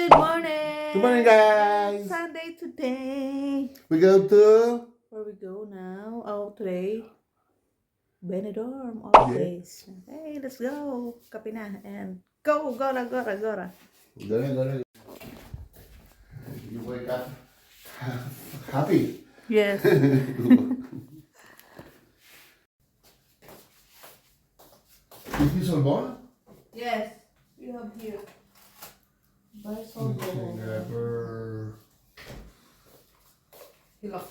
Good morning! Good morning, guys! Sunday today! We go to... Where we go now? Oh, today? Benidorm, always. Hey, let's go! Kape na, and go! Gora! Gonna. You wake up happy. Yes. Is this all more? Yes, you have here. Never. Look.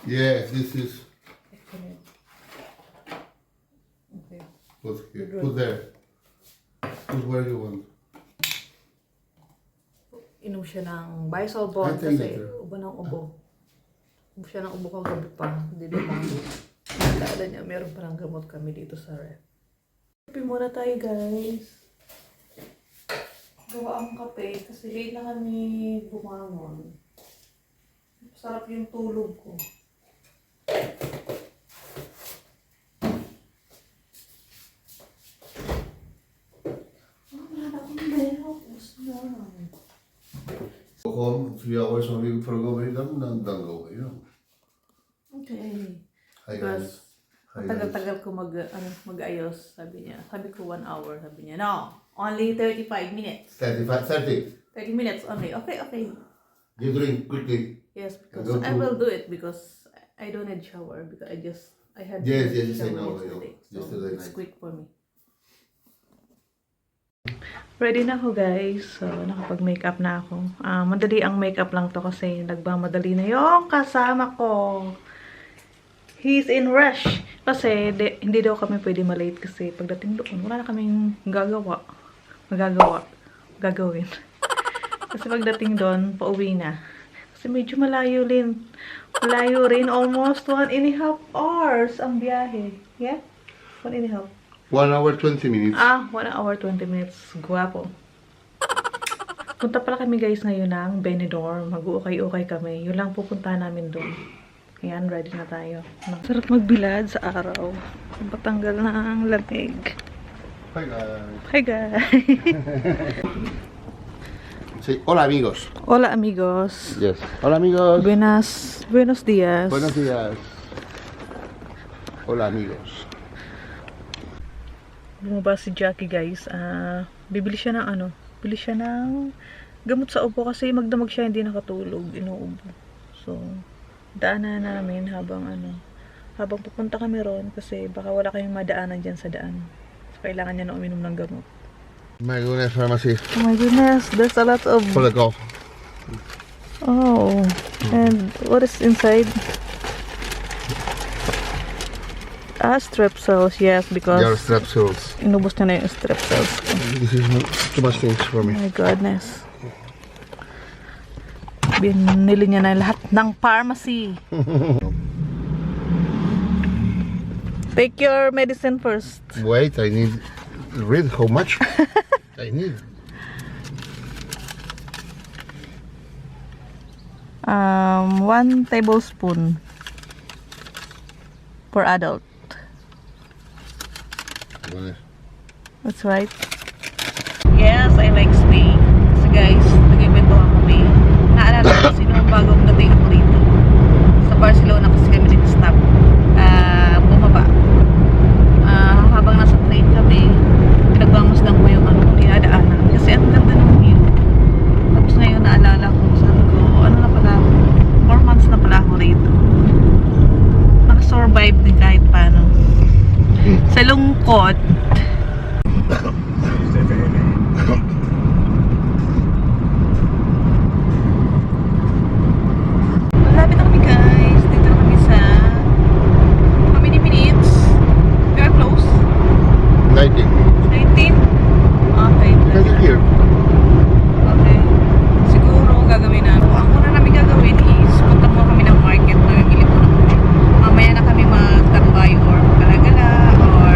Yeah, this is... Okay. What's here? Put there. Put where you want. Inom siya ng Bisolbon kasi ubo ng ubo. Inom siya ng ubo kagabi pa. Hindi naman. Naalala niya, meron pa ng gamot kami dito sa ref. Kape muna tayo, guys. Gawa ang kape kasi late na kami bumangon. Sarap yung tulog ko. Wala na akong belo. Gusto na. Go home 3 hours only for going down, don't go away. Okay. Hi, guys. Hi, guys. Tagal-tagal ko mag-ayos, sabi niya. Sabi ko 1 hour, sabi niya. No, only 35 minutes. 30. 30 minutes only. Okay. You drink quickly. Yes, because I will do it because I don't need shower because I had Yes, I shower know. yesterday. So Yesterday it's night. quick for me. Ready na ako, guys. So, nakapag-makeup na ako. Madali ang makeup lang to kasi nagmamadali na yung kasama ko. He's in rush. Kasi hindi daw kami pwede malate kasi pagdating doon, wala na kaming gagawin. Kasi pagdating doon, pauwi na. Kasi medyo malayo rin. Malayo rin. Almost 1.5 hours ang biyahe. Yeah? 1.5. 1 hour 20 minutes. 1 hour 20 minutes. Guwapo. Punta pala kami, guys, ngayon ng Benidorm. Mag-uukay-ukay kami. Yun lang pupunta namin doon. Ayan, ready na tayo. Sarap magbilad sa araw. Patanggal ng lamig. Hi, guys. Hi, guys. Sí. Hola, amigos. Hola, amigos. Yes. Hola, amigos. Buenos días. Buenos días. Hola, amigos. Bumaba si Jackie, guys. Bibili siya ng bili siya ng gamot sa ubo kasi magdamag siya, hindi nakatulog, inuubo. So, daanan namin habang pupunta kami ron kasi baka wala kayong madaanan dyan sa daan. So, kailangan niya na uminom ng gamot. My goodness, pharmacy. Oh my goodness, there's a lot of... For the cough. Oh, and what is inside? Strepsils, yes, because... Your strepsils. Inubos niya na yung strepsils. This is too much things for me. Oh my goodness. Binili niya na lahat ng pharmacy. Take your medicine first. Wait, I need to read how much I need. 1 tablespoon per adult. That's right. Yes, I like Spain. So guys, nag-ibentuhan kami. Naalala ko sino ang bagong dating ako dito. Sa Barcelona kasi kami nag-stop. Bumaba. Habang nasa train kami, pinagbangmasdan ko yung dinadaanan. Kasi ang ganda ng view. Tapos ngayon naalala ko, sabi ko, na pala, 4 months na pala ako rito. Nakasurvive din kahit paano. Sa lungkot, malapit na kami, guys. Dito na kami sa how many minutes? We are close. 19. 19? Okay. 19 here. Okay. Siguro gagawin na. Ang una namin gagawin is punta mo kami ng market. Mamimili ko na kami. Mamaya na kami magtambay or magkalagala or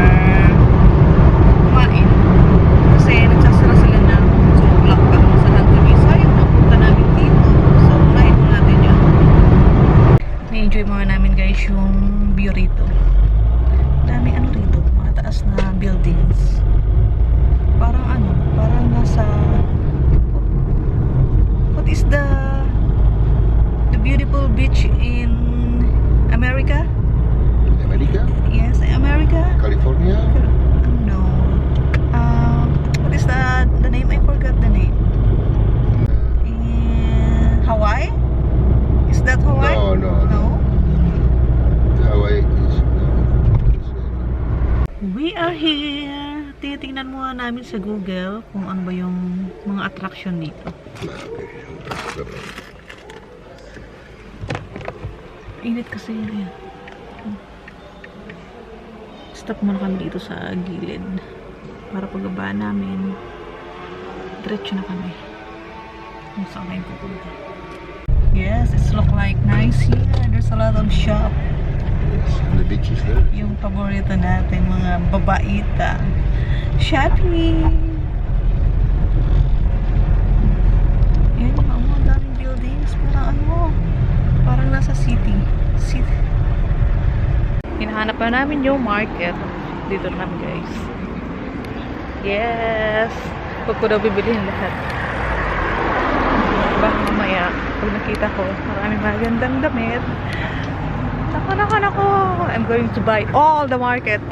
the beautiful beach in America? America? Yes, America. California? No. What is the name? I forgot the name. In Hawaii? Is that Hawaii? No. Hawaii is We are here. Titingnan muna namin sa Google kung ano ba yung mga attraction dito. Init kasi yun. Stop muna kami dito sa gilid para pagbaba namin diretso na kami kung saan kayo pupunta. Yes, it's look like nice here. There's a lot of shop. the beach is there. Yung paborito natin mga babaita shopping. Yan mga daming buildings, parang nasa city. Hinahanap pa namin yung market. Dito na kami, guys. Yes! Huwag ko daw bibilihin lahat. Baka mamaya, pag nakita ko, maraming magandang damit. Nako. I'm going to buy all the market.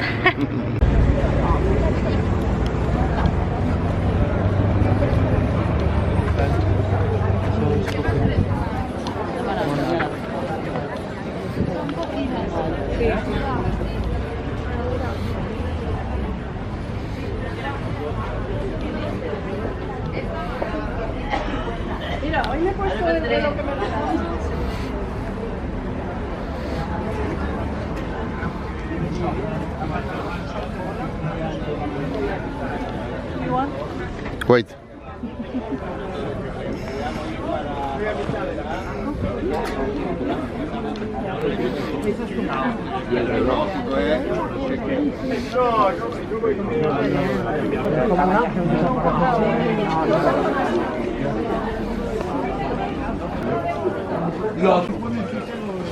You want? Wait.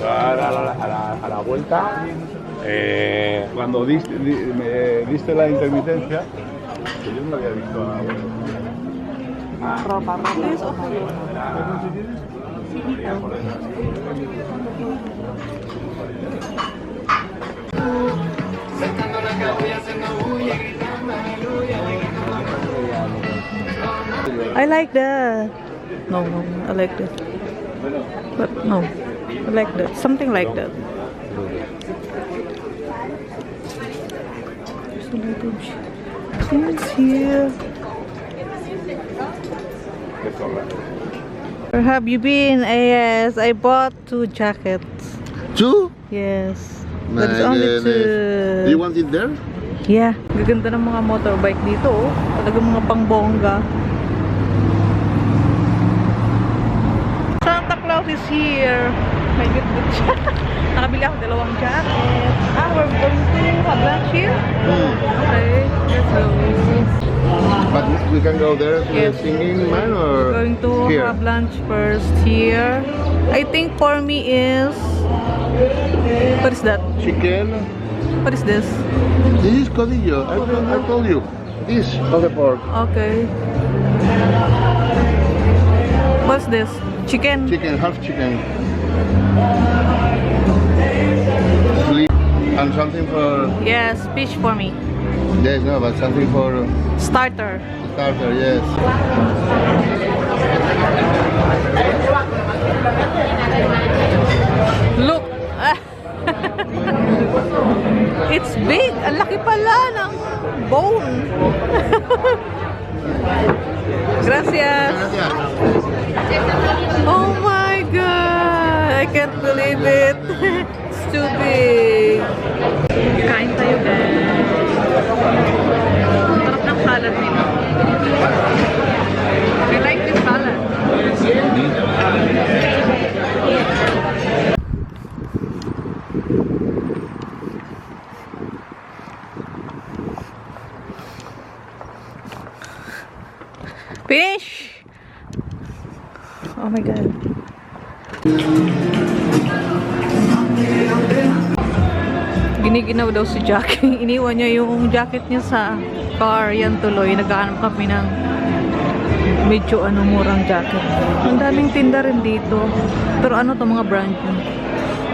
A la vuelta, cuando me diste la intermitencia, que yo no la había visto a la vuelta. I like that. No, I like that. But no, I like that. Something like that. There's a lot of things here. Where have you been? Yes, I bought 2 jackets. 2? Yes. My But it's only goodness. Do 2. you want it there? Yeah, gaganda ng mga motorbike dito, oh. Talagang mga pangbongga. Santa Claus is here. May good siya. Nakabili ako 2 jacket. We're going to have lunch here? Okay, let's go. But we can go there to Yes. the singing man We're or going to here? have lunch first here. I think for me is... What is that? Chicken. What is this? This is codillo. I told you. This of the pork. Okay. What's this? Chicken? Chicken, half chicken. Sleep. And something for... Yes, fish for me. Yes, no, but something for Starter. starter, yes. Look! It's big! Ang laki pala ng bone! Gracias! Oh my God! I can't believe it! It's too big! Kain tayo, guys! Ang sarap ng salad nila. I like this salad. Finish! Oh my God. Giniginaw daw si Jackie. Iniwan niya yung jacket niya sa car. Yan tuloy. Naghahanap kami ng medyo murang jacket. Ang daming tinda rin dito. Pero ano to, mga brand yun.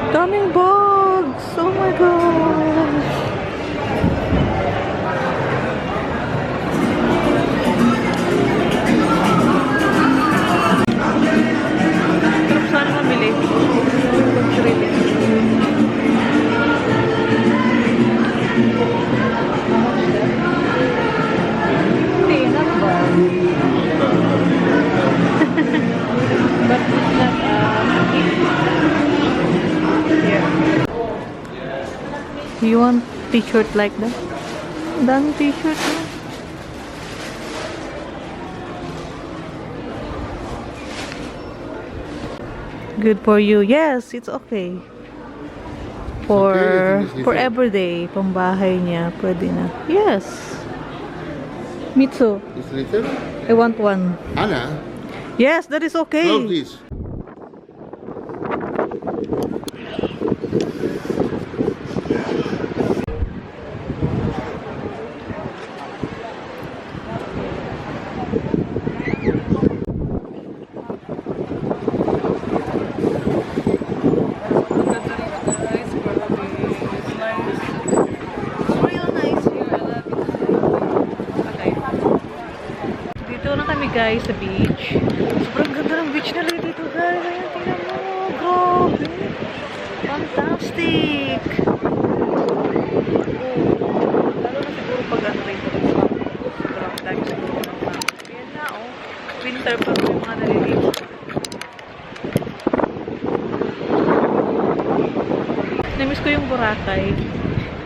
Daming bags! Oh my gosh! Pero saan mamili? Pag-trillion. Hindi, not bad. But it's not yeah. You want t-shirt like that? Daming t-shirt na. Good for you. Yes, it's okay. For Okay, for everyday, pambahay niya, pwede na. Yes. Me too. It's little. I want one. Anna, Yes, that is okay. close this. Dito na kami guys sa beach. Sobrang ganda ng beach na rin dito guys. Ayan, tingnan mo. Grabe. Fantastic. Lalo na siguro pag rito. Sobrang dami siguro ng mga. Ayan na oh. Winter pa yung mga naliligo. Namiss ko yung Boracay.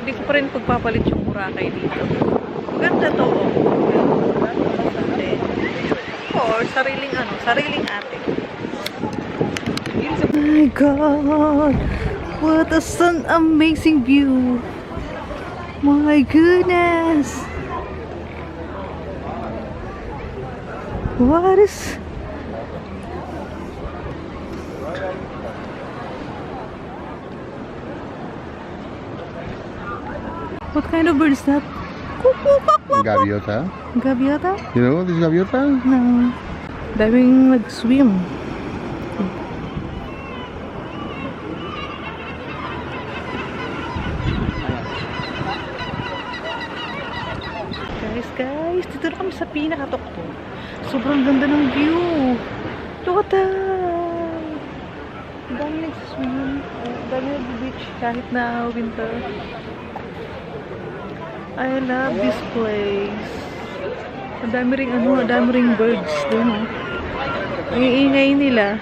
Hindi ko pa rin pagpapalit yung Boracay dito. Ganda to oh. Or sariling sariling ate. Oh my God! What an amazing view! My goodness! What is... What kind of bird is that? Gaviota. Gaviota? You know this gaviota? No. Daming nag-swim. Guys, dito na kami sa pinakatukto. Sobrang ganda ng view. Look at that. Dami nag-swim. Dami nag-beach kahit na winter. I love this place. Ang dami ring birds dun, oh. Ang iingay nila.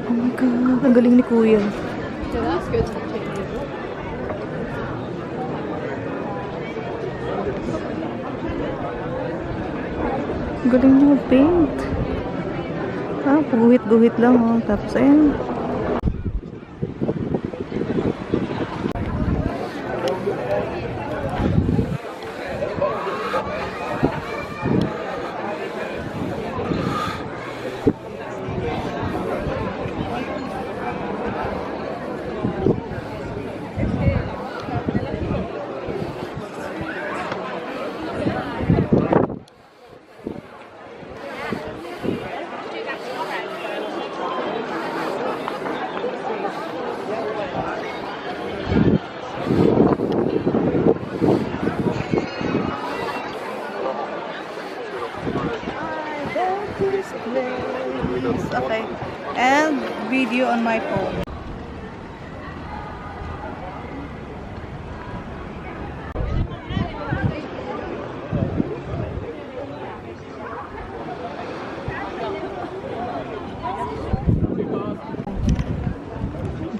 Oh my God, ang galing ni Kuya. Ang galing niya mag-paint. Paguhit-guhit lang, oh. Tapos, ayan. Okay. And video on my phone.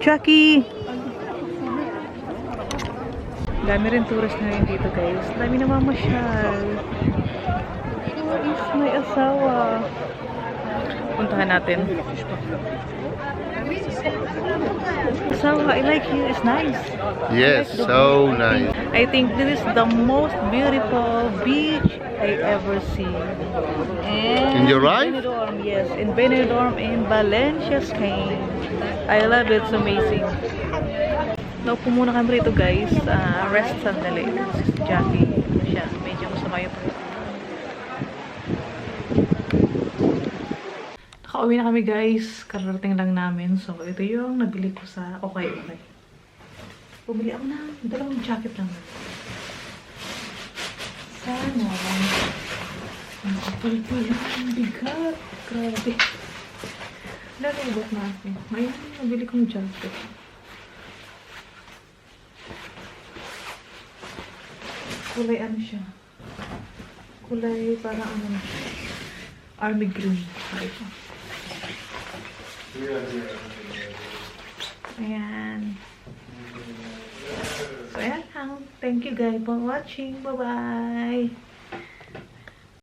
Jackie! Dami rin tourist na rin dito guys. Dami namamasyal. Where is my asawa? Puntahan natin. Asawa, I like you. It's nice. Yes, so nice. I think this is the most beautiful beach I ever seen. And In your life? Benidorm, yes. In Benidorm in Valencia, Spain. I love it. It's amazing. Naupo muna kami rito guys. Rest sandali. Si Jackie. Ano siya? Medyo masama yung pagkakas. Nakauwi na kami guys. Kararating lang namin. So, ito yung nabili ko sa Okay. Bumili ako ng dalawang jacket lang. Sana. Ang kapal pa yung bigat. Grabe. Lalabot na ako. Ngayon, nabili kong jacket. Kulay ano siya? Kulay parang ano na siya? Army green. Sorry po. Ayan. So, ayan lang. Thank you guys for watching. Bye-bye!